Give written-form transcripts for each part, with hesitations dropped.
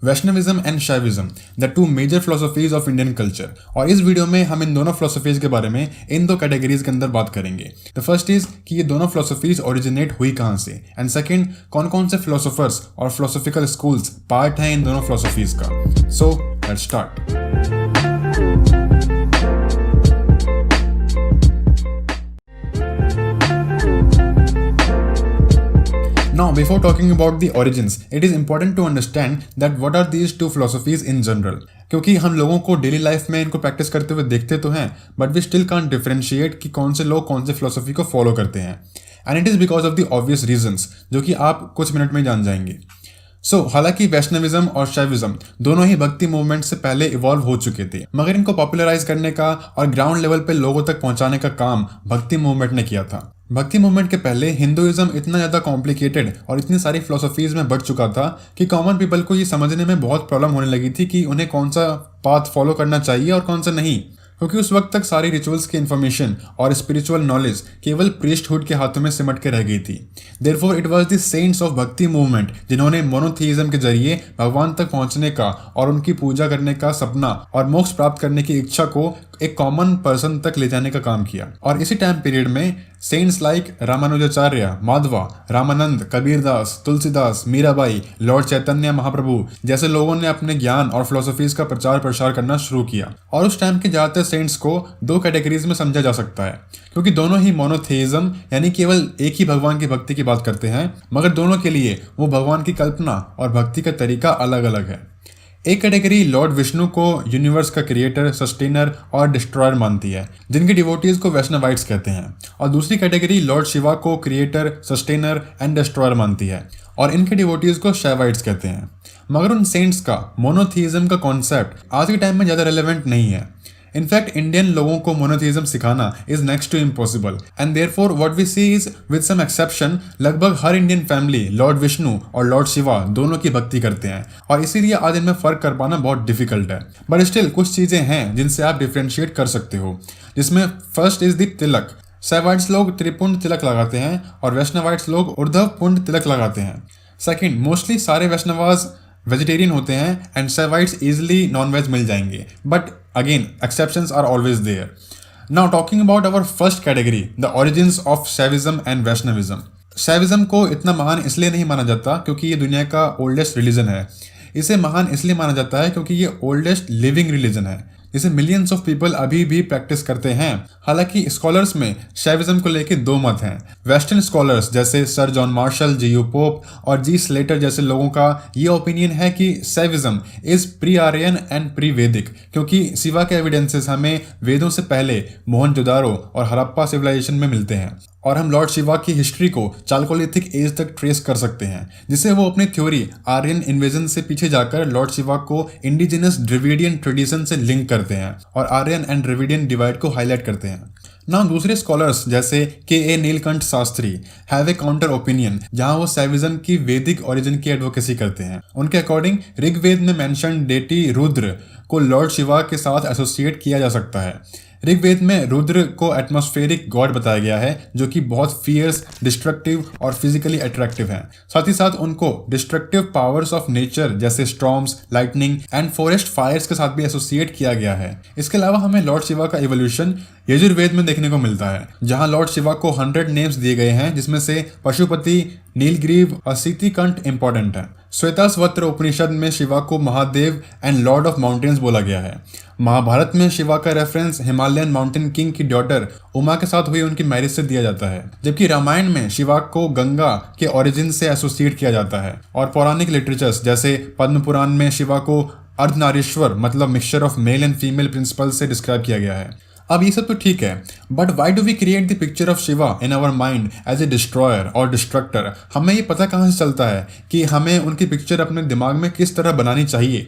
Vaishnavism and Shaivism, the two major philosophies of Indian culture. और इस video में हम इन दोनों फिलोसफीज के बारे में इन दो कैटेगरीज के अंदर बात करेंगे। द फर्स्ट इज कि ये दोनों फिलोसफीज ओरिजिनेट हुई कहाँ से, एंड सेकंड कौन कौन से फिलोसोफर्स और फिलोसफिकल स्कूल्स पार्ट हैं इन दोनों फिलोसफीज का। So let's start. Now, before talking about the origins, it is important to understand that what are these two philosophies in general. क्योंकि हम लोगों को डेली लाइफ में इनको प्रैक्टिस करते हुए देखते तो हैं, but we still can't differentiate कि कौन से लोग कौन से फिलोसफी को फॉलो करते हैं। And it is because of the obvious reasons, जो कि आप कुछ मिनट में जान जाएंगे। हालांकि वैष्णविज्म और शैविज्म दोनों ही भक्ति मूवमेंट से पहले इवॉल्व हो चुके थे, मगर इनको पॉपुलराइज करने का और ग्राउंड लेवल पे लोगों तक पहुंचाने का काम भक्ति मूवमेंट ने किया था। भक्ति मूवमेंट के पहले हिंदुइज्म इतना ज़्यादा कॉम्प्लिकेटेड और इतनी सारी फिलोसफीज में बढ़ चुका था कि कॉमन पीपल को ये समझने में बहुत प्रॉब्लम होने लगी थी कि उन्हें कौन सा पाथ फॉलो करना चाहिए और कौन सा नहीं, क्योंकि उस वक्त तक सारी रिचुअल्स की इन्फॉर्मेशन और स्पिरिचुअल नॉलेज केवल प्रीस्टहुड के हाथों में सिमट के रह गई थी। Therefore it was the saints of भक्ति मूवमेंट जिन्होंने मोनोथीइज्म के जरिए भगवान तक पहुंचने का और उनकी पूजा करने का सपना और मोक्ष प्राप्त करने की इच्छा को एक कॉमन पर्सन तक ले जाने का काम किया। और इसी टाइम पीरियड में saints like Ramanujacharya, Madhva, Ramanand, Kabirdas, Tulsidas, Mirabai, Lord Chaitanya Mahaprabhu जैसे लोगों ने अपने ज्ञान और फिलोसफीज का प्रचार प्रसार करना शुरू किया। और उस टाइम के ज्यादातर सेंट्स को दो कैटेगरीज में समझा जा सकता है, क्योंकि दोनों ही मोनोथेइज्म यानी केवल एक ही भगवान की भक्ति की बात करते हैं, मगर दोनों के लिए वो भगवान की कल्पना और भक्ति का तरीका अलग अलग है। एक कैटेगरी लॉर्ड विष्णु को यूनिवर्स का क्रिएटर, सस्टेनर और डिस्ट्रॉयर मानती है, जिनके डिवोटीज को वैष्णवाइट्स कहते हैं, और दूसरी कैटेगरी लॉर्ड शिवा को क्रिएटर, सस्टेनर एंड डिस्ट्रॉयर मानती है, और इनके डिवोटीज को शैवाइट्स कहते हैं। मगर उन सेंट्स का मोनोथीइज्म का कॉन्सेप्ट आज के टाइम में ज़्यादा रेलेवेंट नहीं है। इनफैक्ट इंडियन लोगों को मोनोथीइज्म सिखाना is next to impossible, and therefore what we see is with some exception लगभग हर इंडियन फैमिली लॉर्ड विष्णु और लॉर्ड शिवा दोनों की भक्ति करते हैं, और इसीलिए आज इनमें फर्क कर पाना बहुत डिफिकल्ट है। बट स्टिल कुछ चीजें हैं जिनसे आप डिफ्रेंशिएट कर सकते हो, जिसमें first is the Tilak. Shaivites लोग त्रिपुंड तिलक लगाते हैं और वैष्णवाइट्स लोग ऊर्ध्व पुंड तिलक लगाते हैं। सेकेंड, मोस्टली सारे वैष्णवास वेजिटेरियन होते हैं and Shaivites easily non veg मिल जाएंगे, but again exceptions are always there. Now talking about our first category, the origins of Shaivism and Vaishnavism. Shaivism को इतना महान इसलिए नहीं माना जाता क्योंकि ये दुनिया का ओल्डेस्ट रिलीजन है। इसे महान इसलिए माना जाता है क्योंकि ये ओल्डेस्ट लिविंग रिलीजन है, जिसे मिलियंस ऑफ पीपल अभी भी प्रैक्टिस करते हैं। हालांकि स्कॉलर्स में शैविज्म को लेकर दो मत हैं। वेस्टर्न स्कॉलर्स जैसे सर जॉन मार्शल, जी.यू. पोप और जी. स्लेटर जैसे लोगों का ये ओपिनियन है कि Shaivism is pre Aryan and pre Vedic, क्योंकि शिवा के एविडेंसेस हमें वेदों से पहले मोहनजोदारो और हड़प्पा सिविलाइजेशन में मिलते हैं, और हम लॉर्ड शिवा की हिस्ट्री को चालकोलिथिक एज तक ट्रेस कर सकते हैं, जिसे वो अपनी थ्योरी आर्यन इन्वेजन से पीछे जाकर लॉर्ड शिवा को इंडिजिनस ड्रेविडियन ट्रेडिशन से लिंक करते हैं और आर्यन एंड ड्रेविडियन डिवाइड को हाईलाइट करते हैं। ना दूसरे स्कॉलर्स जैसे के Neelkanth Shastri have a counter opinion, जहां वो शैविज्म की वैदिक ओरिजिन की एडवोकेसी करते हैं। उनके अकॉर्डिंग ऋग्वेद में मेंशन डेटी रुद्र को लॉर्ड शिवा के साथ एसोसिएट किया जा सकता है। ऋग्वेद में रुद्र को एटमॉस्फेरिक गॉड बताया गया है, जो कि बहुत फियर्स, डिस्ट्रक्टिव और फिजिकली अट्रैक्टिव हैं। साथ ही साथ उनको डिस्ट्रक्टिव पावर्स ऑफ नेचर जैसे storms, lightning and forest fires के साथ भी एसोसिएट किया गया है। इसके अलावा हमें लॉर्ड शिवा का इवोल्यूशन यजुर्वेद में देखने को मिलता है, जहां लॉर्ड शिवा को 100 नेम्स दिए गए हैं, जिसमें से पशुपति, नीलग्रीव और सीतिकंठ इंपॉर्टेंट है। श्वेताश्वत्र उपनिषद में शिवा को Mahadev and Lord of mountains बोला गया है। महाभारत में शिवा का रेफरेंस हिमालयन माउंटेन किंग की डॉटर उमा के साथ हुई उनकी मैरिज से दिया जाता है, जबकि रामायण में शिवा को गंगा के ओरिजिन से एसोसिएट किया जाता है। और पौराणिक लिटरेचर्स जैसे पद्म पुराण में शिवा को अर्धनारीश्वर मतलब mixture of male and female principle से डिस्क्राइब किया गया है। अब ये सब तो ठीक है, but why do we create the picture of Shiva in our mind as a destroyer और डिस्ट्रक्टर? हमें ये पता कहाँ से चलता है कि हमें उनकी पिक्चर अपने दिमाग में किस तरह बनानी चाहिए?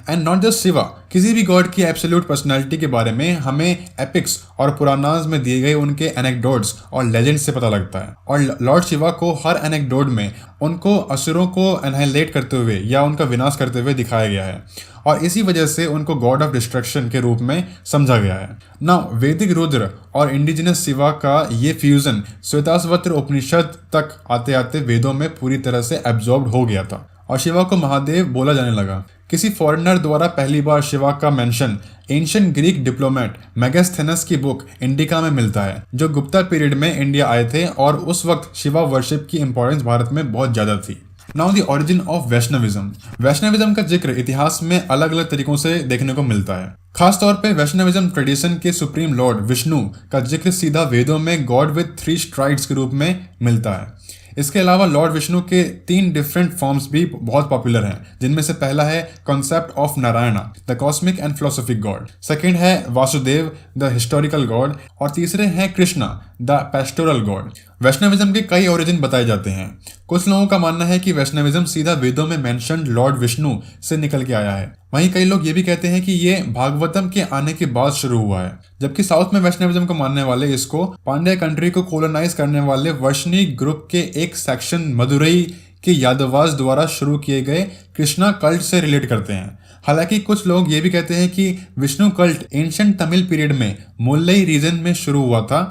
एंड नॉट जस्ट शिवा, किसी भी गॉड की एब्सोल्यूट पर्सनैलिटी के बारे में हमें एपिक्स और पुरानाज में दिए गए उनके एनेक्डोट्स और लेजेंड्स से पता लगता है। और लॉर्ड शिवा को हर एनेक्डोट में उनको असुरों को एनहाइलेट करते हुए या उनका विनाश करते हुए दिखाया गया है, और इसी वजह से उनको गॉड ऑफ डिस्ट्रक्शन के रूप में समझा गया है। नाउ वैदिक रुद्र और इंडिजिनस शिवा का ये फ्यूजन श्वेताश्वत्र उपनिषद तक आते आते वेदों में पूरी तरह से एब्जॉर्ब हो गया था। और शिवा को महादेव बोला जाने लगा। किसी फॉरेनर द्वारा पहली बार शिवा का मेंशन एंशिएंट ग्रीक डिप्लोमेट मेगास्थेनस की बुक इंडिका में मिलता है, जो गुप्ता पीरियड में इंडिया आए थे और उस वक्त शिवा वर्शिप की इंपॉर्टेंस भारत में बहुत ज्यादा थी। Now the origin of Vaishnavism. Vaishnavism का जिक्र इतिहास में अलग अलग तरीकों से देखने को मिलता है। खास तौर पे वैष्णविज्म ट्रेडिशन के सुप्रीम लॉर्ड विष्णु का जिक्र सीधा वेदों में गॉड विद 3 स्ट्राइड्स के रूप में मिलता है। इसके अलावा लॉर्ड विष्णु के 3 डिफरेंट फॉर्म्स भी बहुत पॉपुलर हैं, जिनमें से पहला है concept of Narayana, the cosmic and philosophic God. Second है वासुदेव, द हिस्टोरिकल गॉड। और तीसरे हैं Krishna, the pastoral God. Vaishnavism के कई ओरिजिन बताए जाते हैं। कुछ लोगों का मानना है कि वैष्णविज्म सीधा वेदों में मेंशन्ड लॉर्ड विष्णु से निकल के आया है। वहीं कई लोग ये भी कहते हैं कि ये भागवतम के आने के बाद शुरू हुआ है, जबकि साउथ में वैष्णविज्म को मानने वाले इसको पांड्या कंट्री को कोलोनाइज करने वाले वर्षनी ग्रुप के एक सेक्शन मदुरई के यादवास द्वारा शुरू किए गए कृष्णा कल्ट से रिलेट करते हैं। हालांकि कुछ लोग ये भी कहते हैं कि Vishnu cult ancient Tamil period में मुल्लई रीजन में शुरू हुआ था,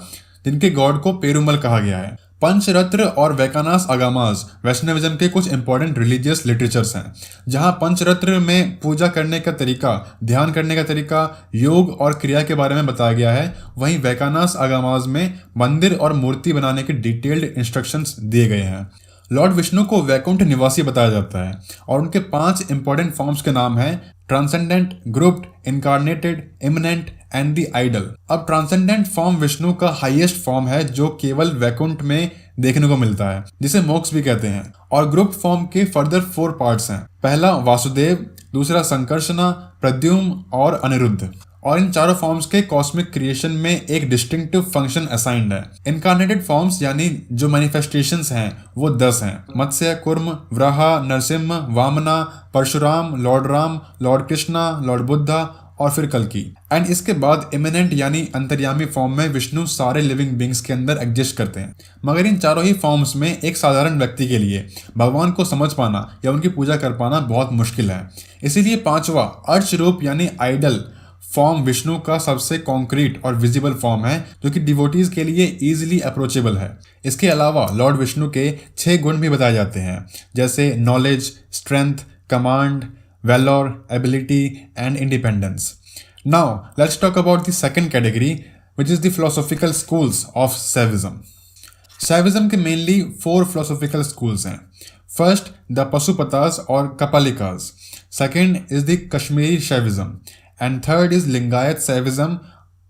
जिनके गॉड को पेरुमल कहा गया है। पंचरत्न और वैकानास अगामास वैष्णविज्म के कुछ इंपॉर्टेंट रिलीजियस लिटरेचर्स हैं, जहां पंचरत्न में पूजा करने का तरीका, ध्यान करने का तरीका, योग और क्रिया के बारे में बताया गया है। वहीं वैकानास अगामास में मंदिर और मूर्ति बनाने के डिटेल्ड इंस्ट्रक्शंस दिए गए हैं। लॉर्ड विष्णु को वैकुंठ निवासी बताया जाता है और उनके 5 इंपॉर्टेंट फॉर्म्स के नाम हैं transcendent, grouped, incarnated, immanent and the idol. अब ट्रांसेंडेंट फॉर्म विष्णु का हाईएस्ट फॉर्म है, जो केवल वैकुंठ में देखने को मिलता है, जिसे मोक्ष भी कहते हैं। और ग्रुप फॉर्म के फर्दर 4 पार्ट्स हैं। पहला वासुदेव, दूसरा संकर्षणा, प्रद्युम्न और अनिरुद्ध। और इन चारों फॉर्म्स के कॉस्मिक क्रिएशन में एक डिस्टिंक्टिव फंक्शन असाइंड है। इनकारनेटेड फॉर्म्स यानी जो मैनिफेस्टेशंस हैं वो 10 हैं। Matsya, Kurma, Varaha, Narasimha, Vamana, Parashuram, Lord Ram, Lord Krishna, Lord Buddha और फिर कल्कि। एंड इसके बाद इमिनेंट यानी अंतर्यामी फॉर्म में विष्णु सारे लिविंग बींग्स के अंदर एग्जिस्ट करते हैं। मगर इन चारों ही फॉर्म्स में एक साधारण व्यक्ति के लिए भगवान को समझ पाना या उनकी पूजा कर पाना बहुत मुश्किल है। इसीलिए 5वां अर्च रूप यानी आइडल फॉर्म विष्णु का सबसे कॉन्क्रीट और विजिबल फॉर्म है, जो कि डिवोटीज के लिए इजीली अप्रोचेबल है। इसके अलावा लॉर्ड विष्णु के 6 गुण भी बताए जाते हैं, जैसे knowledge, strength, command, valour, ability and independence. Now let's talk about the second category, which is the philosophical schools of Shaivism. Shaivism के मेनली 4 फिलोसॉफिकल स्कूल्स हैं। फर्स्ट द पशुपतास और Kapalikas, second is the Kashmiri Shaivism and third is Lingayat Shaivism,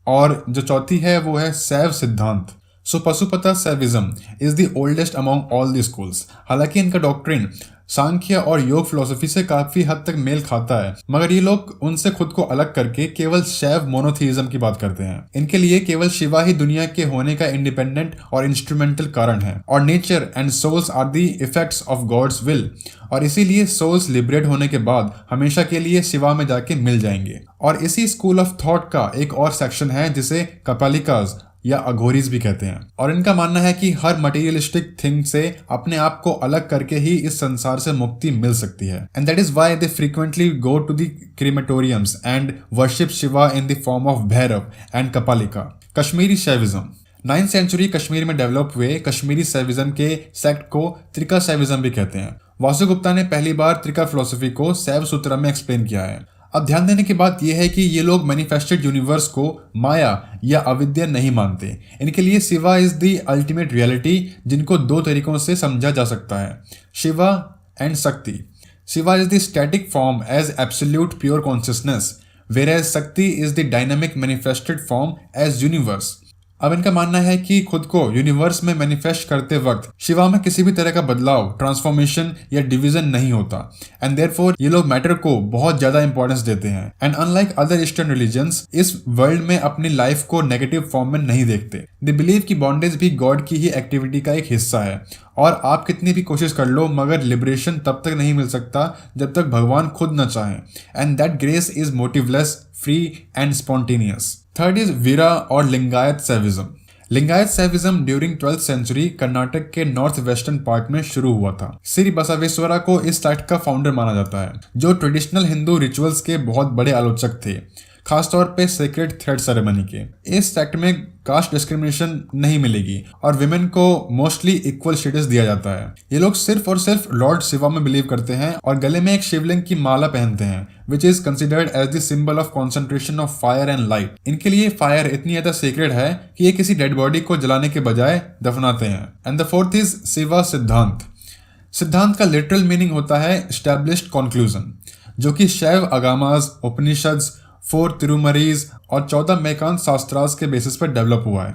और जो चौथी है वो है Shaiva Siddhanta. So Pashupata Shaivism is the oldest among all the schools. हालांकि इनका डॉक्ट्रिन सांख्य और योग फिलोसफी से काफी हद तक मेल खाता है, मगर ये लोग उनसे खुद को अलग करके केवल शैव मोनोथीइज्म की बात करते हैं। इनके लिए केवल शिवा ही दुनिया के होने का इंडिपेंडेंट और इंस्ट्रूमेंटल कारण है, और nature and souls are the effects of God's will, और इसीलिए सोल्स लिबरेट होने के बाद हमेशा के लिए शिवा में जाके मिल जाएंगे। और इसी स्कूल ऑफ थॉट का एक और सेक्शन है जिसे कपालिकास या अघोरीज भी कहते हैं, और इनका मानना है कि हर मटेरियलिस्टिक थिंग से अपने आप को अलग करके ही इस संसार से मुक्ति मिल सकती है। And that is why they frequently go to the crematoriums and worship Shiva in the form of Bhairav and Kapalika. Kashmiri Shaivism 9th century Kashmir में डेवलप हुए कश्मीरी शैविज्म के सेक्ट को त्रिका शैविज्म भी कहते हैं। वासुगुप्ता ने पहली बार त्रिका फिलोसफी को शैव सूत्र में एक्सप्लेन किया है। अब ध्यान देने की बात यह है कि ये लोग मैनिफेस्टेड यूनिवर्स को माया या अविद्या नहीं मानते। इनके लिए Shiva is the ultimate reality, जिनको 2 तरीकों से समझा जा सकता है, Shiva and Shakti. Shiva is the static form as absolute pure consciousness, whereas Shakti is the dynamic manifested form as universe. अब इनका मानना है कि खुद को यूनिवर्स में मैनिफेस्ट करते वक्त शिवा में किसी भी तरह का बदलाव, ट्रांसफॉर्मेशन या डिवीजन नहीं होता, एंड देयरफॉर ये लोग मैटर को बहुत ज्यादा इंपॉर्टेंस देते हैं। And unlike other eastern religions, इस वर्ल्ड में अपनी लाइफ को नेगेटिव फॉर्म में नहीं देखते। दे बिलीव कि बॉन्डेज भी गॉड की ही एक्टिविटी का एक हिस्सा है, और आप कितनी भी कोशिश कर लो मगर लिबरेशन तब तक नहीं मिल सकता जब तक भगवान खुद न चाहे। And that grace is motiveless, free and spontaneous. Third is Veera और Lingayat Shaivism. Lingayat Shaivism during 12th century Karnataka के नॉर्थ वेस्टर्न पार्ट में शुरू हुआ था। श्री बसवेश्वरा को इस सेक्ट का फाउंडर माना जाता है, जो ट्रेडिशनल हिंदू रिचुअल्स के बहुत बड़े आलोचक थे, खासतौर पे सेक्रेड थ्रेड सेरेमनी के। इस सेक्ट में कास्ट डिस्क्रिमिनेशन नहीं मिलेगी और विमेन को मोस्टली इक्वल स्टेटस दिया जाता है। ये लोग सिर्फ और सिर्फ लॉर्ड शिवा में बिलीव करते हैं और गले में एक शिवलिंग की माला पहनते हैं which is considered as the symbol of concentration of fire and light. इनके लिए फायर इतनी ज्यादा सीक्रेट है कि ये किसी डेड बॉडी को जलाने के बजाय दफनाते हैं। And the fourth is Shiva सिद्धांत। सिद्धांत का लिटरल मीनिंग होता है एस्टैब्लिश्ड कंक्लूजन, जो कि शैव अगामास, उपनिषद, 4 तिरुमरीज और 14 मेकांत शास्त्रास के बेसिस पर डेवलप हुआ है।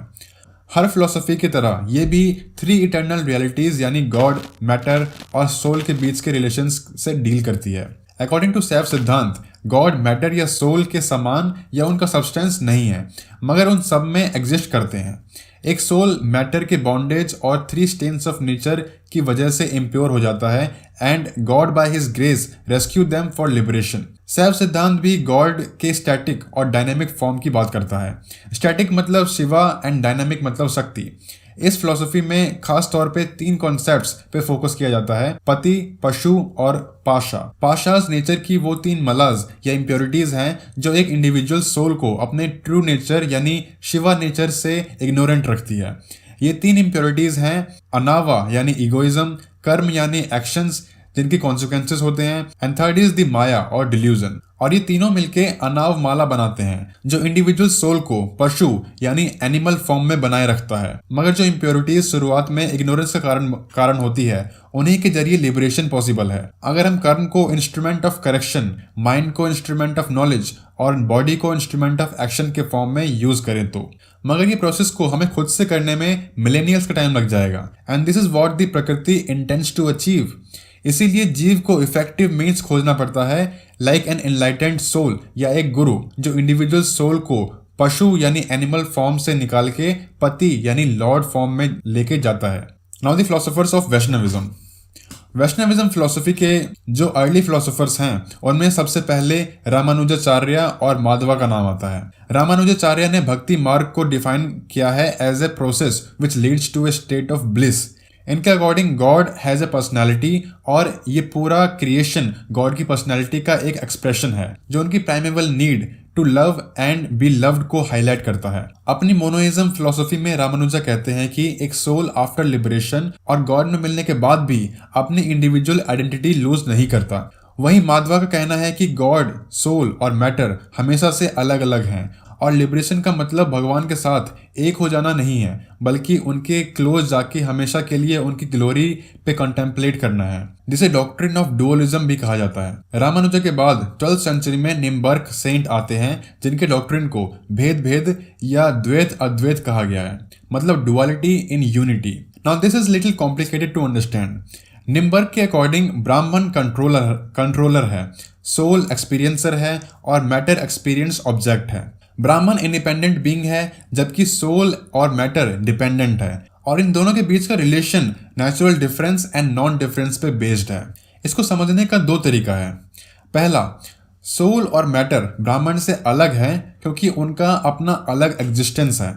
हर फिलोसफी की तरह ये भी 3 इटर्नल रियलिटीज यानी गॉड, मैटर और सोल के बीच के रिलेशंस से डील करती है। अकॉर्डिंग टू शैव सिद्धांत, गॉड मैटर या सोल के समान या उनका सब्सटेंस नहीं है, मगर उन सब में एग्जिस्ट करते हैं। एक सोल मैटर के बॉन्डेज और 3 स्टेन्स ऑफ नेचर की वजह से इम्प्योर हो जाता है and God by his grace rescue them for liberation. शैव सिद्धांत भी गॉड के स्टैटिक और डायनेमिक फॉर्म की बात करता है। स्टैटिक मतलब शिवा एंड डायनेमिक मतलब शक्ति। इस फिलोसफी में खास तौर पे 3 कॉन्सेप्ट्स पे फोकस किया जाता है, पति, पशु और पाशा। पाशास नेचर की वो 3 मलाज या इम्प्योरिटीज हैं जो एक इंडिविजुअल सोल को अपने ट्रू नेचर यानी शिवा नेचर से इग्नोरेंट रखती है। ये 3 इम्प्योरिटीज हैं अनावा यानी इगोइज्म, कर्म यानी एक्शंस जिनके कॉन्सिक्वेंसेस होते हैं, एंड थर्ड इज द माया और डिल्यूजन। और ये तीनों मिलके अनाव माला बनाते हैं जो इंडिविजुअल सोल को पशु यानी एनिमल फॉर्म में बनाए रखता है। मगर जो इम्प्योरिटीज शुरुआत में इग्नोरेंस का कारण होती है, उन्हीं के जरिए लिबरेशन पॉसिबल है। अगर हम कर्म को इंस्ट्रूमेंट ऑफ करेक्शन, माइंड को इंस्ट्रूमेंट ऑफ नॉलेज और बॉडी को इंस्ट्रूमेंट ऑफ एक्शन के फॉर्म में यूज करें तो। मगर ये प्रोसेस को हमें खुद से करने में मिलेनियल्स का टाइम लग जाएगा and this is what the प्रकृति इंटेंड्स टू अचीव। इसीलिए जीव को इफेक्टिव मीन्स खोजना पड़ता है लाइक एन एनलाइटेंड सोल या एक गुरु जो इंडिविजुअल सोल को पशु यानी एनिमल फॉर्म से निकाल के पति यानी लॉर्ड फॉर्म में लेके जाता है। Now the philosophers of Vaishnavism. Vaishnavism philosophy के जो अर्ली फिलोसोफर्स हैं उनमें सबसे पहले रामानुजाचार्य और माधवा का नाम आता है। रामानुजाचार्य ने भक्ति मार्ग को डिफाइन किया है as a process which leads to a state of bliss. इनके according God has a personality और ये पूरा क्रिएशन गॉड की पर्सनैलिटी का एक एक्सप्रेशन है जो उनकी primal need to love and be loved को हाईलाइट करता है। अपनी मोनोइज्म फिलोसफी में रामानुजा कहते हैं कि एक सोल आफ्टर लिबरेशन और गॉड में मिलने के बाद भी अपनी इंडिविजुअल आइडेंटिटी लूज नहीं करता। वहीं माधवा का कहना है कि गॉड, सोल और मैटर हमेशा से अलग अलग हैं और लिबरेशन का मतलब भगवान के साथ एक हो जाना नहीं है बल्कि उनके क्लोज जाके हमेशा के लिए उनकी ग्लोरी पे कंटेम्पलेट करना है, जिसे डॉक्ट्रिन ऑफ डुअलिज्म भी कहा जाता है। रामानुजा के बाद 12th सेंचुरी में निम्बर्क सेंट आते हैं जिनके डॉक्ट्रिन को भेद भेद या द्वैत अद्वैत कहा गया है, मतलब duality in unity. Now this is little complicated to understand. Nimbarka के अकॉर्डिंग ब्राह्मण कंट्रोलर है, सोल एक्सपीरियंसर है और मैटर एक्सपीरियंस ऑब्जेक्ट है। ब्राह्मण इंडिपेंडेंट बीइंग है जबकि सोल और मैटर डिपेंडेंट है और इन दोनों के बीच का relation natural difference and non difference पे बेस्ड है। इसको समझने का 2 तरीका है। पहला, सोल और मैटर ब्राह्मण से अलग है क्योंकि उनका अपना अलग एग्जिस्टेंस है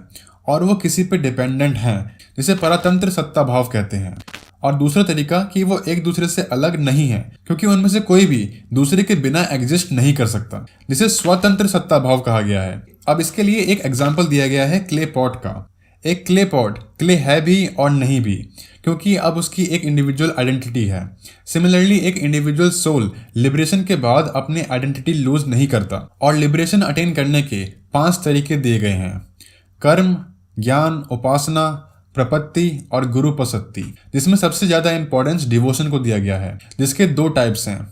और वो किसी पे डिपेंडेंट हैं, जिसे परतंत्र सत्ता भाव कहते हैं। और दूसरा तरीका कि वो एक दूसरे से अलग नहीं है क्योंकि उनमें से कोई भी दूसरे के बिना एग्जिस्ट नहीं कर सकता, जिसे स्वतंत्र सत्ता भाव कहा गया है। अब इसके लिए एक एग्जाम्पल दिया गया है क्ले पॉट का। एक क्ले पॉट क्ले है भी और नहीं भी क्योंकि अब उसकी एक इंडिविजुअल आइडेंटिटी है। सिमिलरली एक इंडिविजुअल सोल लिबरेशन के बाद अपनी आइडेंटिटी लूज नहीं करता और लिबरेशन अटेन करने के 5 तरीके दिए गए हैं: कर्म, ज्ञान, उपासना, प्रपत्ति और गुरुपसत्ति, जिसमें सबसे ज्यादा इंपॉर्टेंस डिवोशन को दिया गया है, जिसके 2 टाइप्स हैं: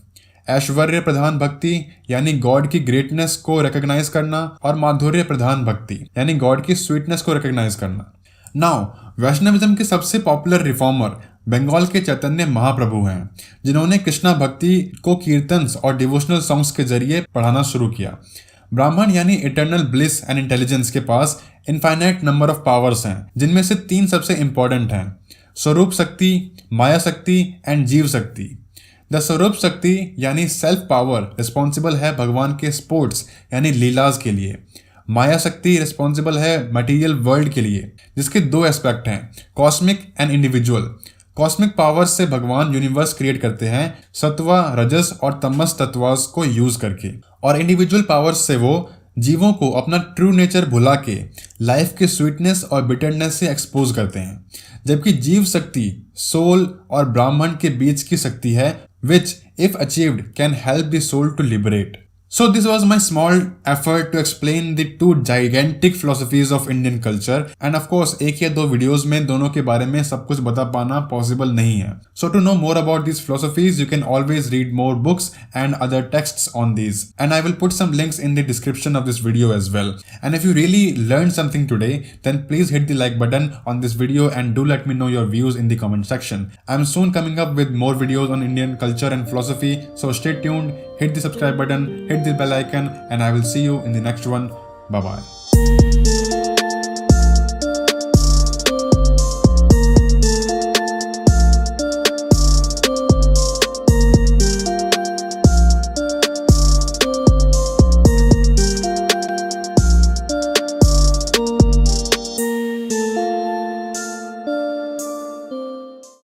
ऐश्वर्य प्रधान भक्ति यानी गॉड की ग्रेटनेस को रिकॉग्नाइज करना और माधुर्य प्रधान भक्ति यानी गॉड की स्वीटनेस को रिकॉग्नाइज करना। नाउ वैष्णविज्म के सबसे पॉपुलर रिफॉर्मर बंगाल के चैतन्य महाप्रभु हैं, जिन्होंने कृष्णा भक्ति को कीर्तन्स और डिवोशनल सॉन्ग्स के जरिए पढ़ाना शुरू किया। ब्राह्मण यानी इटर्नल ब्लिस एंड इंटेलिजेंस के पास इनफाइनाइट नंबर ऑफ पावर्स हैं, जिनमें से 3 सबसे इंपॉर्टेंट हैं: स्वरूप शक्ति, माया शक्ति एंड जीव शक्ति। द स्वरूप शक्ति यानी सेल्फ पावर रिस्पॉन्सिबल है भगवान के स्पोर्ट्स यानी लीलाज के लिए। माया शक्ति रिस्पॉन्सिबल है मटेरियल वर्ल्ड के लिए, जिसके 2 एस्पेक्ट हैं: cosmic and individual. Cosmic powers से भगवान यूनिवर्स क्रिएट करते हैं सत्वा, रजस और तमस तत्वास को यूज करके, और इंडिविजुअल पावर्स से वो जीवों को अपना ट्रू नेचर भुला के लाइफ के स्वीटनेस और बिटरनेस से एक्सपोज करते हैं, जबकि जीव शक्ति सोल और ब्राह्मण के बीच की शक्ति है which if achieved can help the soul to liberate. So this was my small effort to explain the two gigantic philosophies of Indian culture, and of course एक या दो वीडियोस में दोनों के बारे में सब कुछ बता पाना पॉसिबल नहीं है. So to know more about these philosophies you can always read more books and other texts on these, and I will put some links in the description of this video as well. And if you really learned something today, then please hit the like button on this video and do let me know your views in the comment section. I'm soon coming up with more videos on Indian culture and philosophy, so stay tuned, hit the subscribe button, hit the bell icon, and I will see you in the next one. Bye bye.